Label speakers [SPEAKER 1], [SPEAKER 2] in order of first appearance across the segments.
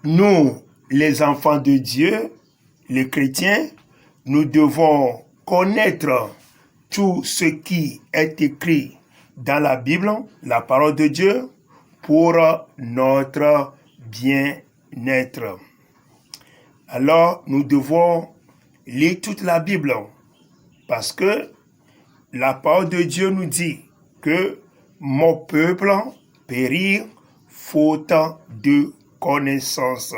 [SPEAKER 1] nous, les enfants de Dieu, les chrétiens, nous devons connaître tout ce qui est écrit dans la Bible, la parole de Dieu, pour notre bien-être. Alors, nous devons lire toute la Bible, parce que la parole de Dieu nous dit que mon peuple périt faute de connaissance.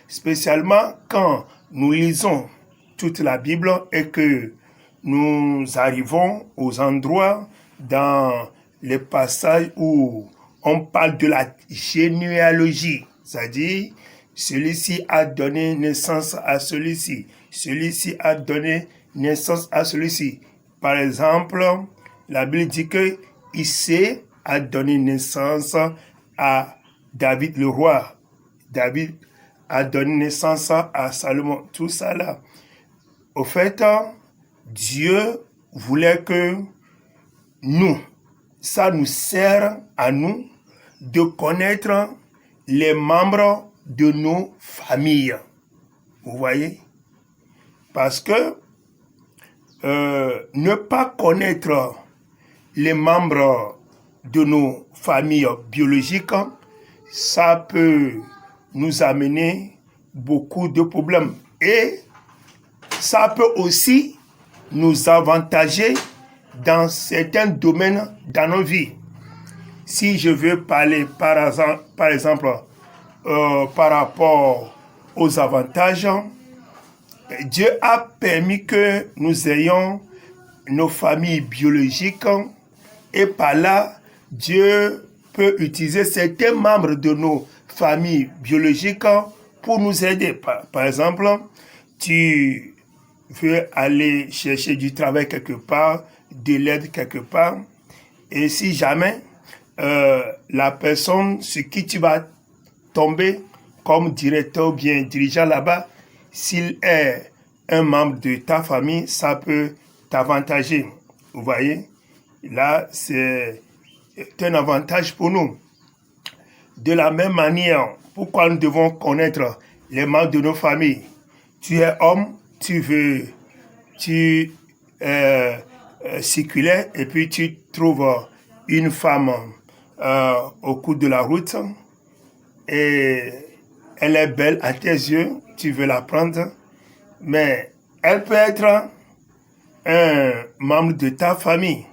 [SPEAKER 1] Spécialement quand nous lisons toute la Bible et que nous arrivons aux endroits dans les passages où on parle de la généalogie, c'est-à-dire celui-ci a donné naissance à celui-ci, celui-ci a donné naissance à celui-ci. Par exemple, la Bible dit que Issé a donné naissance à David le roi. David a donné naissance à Salomon. Tout ça là. Au fait, Dieu voulait que ça nous sert à nous de connaître les membres de nos familles. Vous voyez? Parce que ne pas connaître les membres de nos familles biologiques, ça peut nous amener beaucoup de problèmes. Et ça peut aussi nous avantager dans certains domaines dans nos vies. Si je veux parler par exemple par rapport aux avantages, Dieu a permis que nous ayons nos familles biologiques et par là, Dieu peut utiliser certains membres de nos familles biologiques pour nous aider. Par exemple, tu veux aller chercher du travail quelque part, de l'aide quelque part, et si jamais la personne sur qui tu vas tomber comme directeur ou bien dirigeant là-bas, s'il est un membre de ta famille, ça peut t'avantager. Vous voyez? Là, c'est un avantage pour nous. De la même manière, pourquoi nous devons connaître les membres de nos familles? Tu es homme, tu circulais et puis tu trouves une femme au cours de la route et elle est belle à tes yeux, tu veux la prendre, mais elle peut être un membre de ta famille.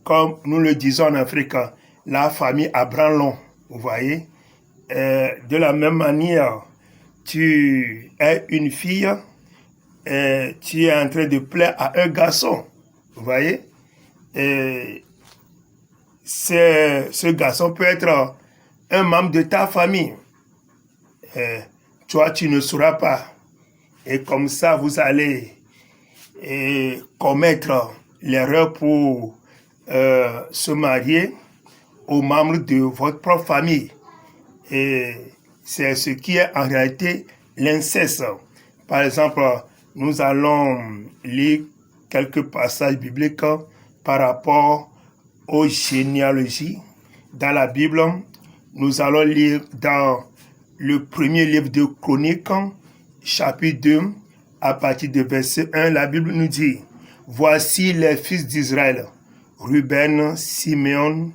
[SPEAKER 1] Comme nous le disons en Afrique, la famille à branlon, vous voyez. De la même manière, tu es une fille, tu es en train de plaire à un garçon, vous voyez. Ce garçon peut être un membre de ta famille. Toi, tu ne sauras pas. Et comme ça, vous allez commettre l'erreur pour se marier aux membres de votre propre famille. Et c'est ce qui est en réalité l'inceste. Par exemple, nous allons lire quelques passages bibliques par rapport aux généalogies. Dans la Bible, nous allons lire dans le premier livre de Chroniques, chapitre 2, à partir du verset 1, la Bible nous dit « Voici les fils d'Israël, Ruben, Simeon,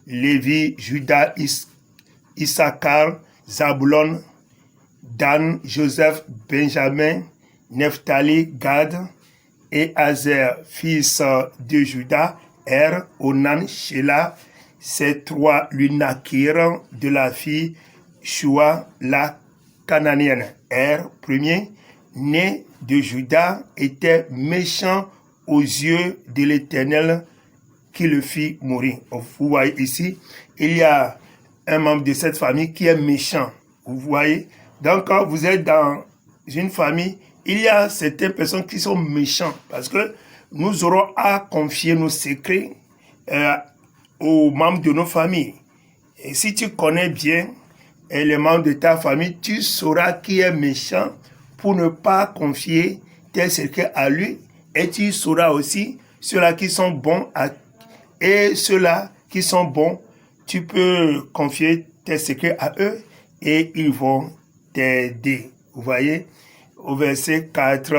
[SPEAKER 1] Lévi, Judas, Issachar, Zabulon, Dan, Joseph, Benjamin, Nephtali, Gad et Azer, fils de Judas, Onan, Shelah, ces trois lui naquirent de la fille Shua, la cananéenne. Premier, né de Judas, était méchant aux yeux de l'Éternel qui le fit mourir. Vous voyez ici, il y a un membre de cette famille qui est méchant. Vous voyez? Donc, quand vous êtes dans une famille, il y a certaines personnes qui sont méchantes parce que nous aurons à confier nos secrets aux membres de nos familles. Et si tu connais bien les membres de ta famille, tu sauras qui est méchant pour ne pas confier tes secrets à lui. Et tu sauras aussi ceux-là qui sont bons et ceux-là qui sont bons, tu peux confier tes secrets à eux et ils vont t'aider. Vous voyez, au verset 4,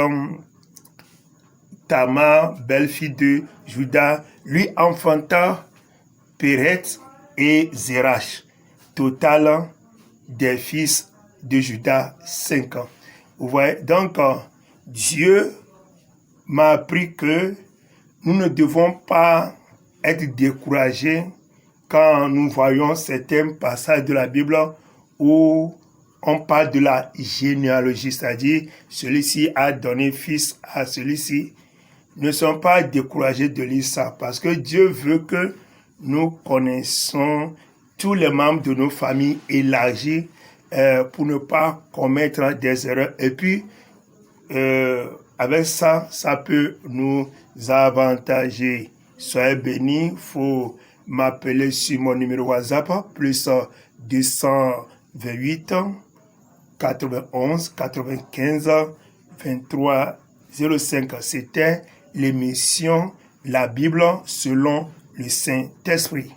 [SPEAKER 1] Tamar, belle-fille de Juda, lui enfanta Péretz et Zérach, total des fils de Juda, 5 ans. Vous voyez, donc Dieu m'a appris que nous ne devons pas être découragés quand nous voyons certains passages de la Bible où on parle de la généalogie, c'est-à-dire celui-ci a donné fils à celui-ci. Ne sommes pas découragés de lire ça parce que Dieu veut que nous connaissons tous les membres de nos familles élargies pour ne pas commettre des erreurs. Et puis, avec ça, ça peut nous avantager. Soyez bénis, il faut m'appeler sur mon numéro WhatsApp, plus 228 91 95 23 05. C'était l'émission La Bible selon le Saint-Esprit.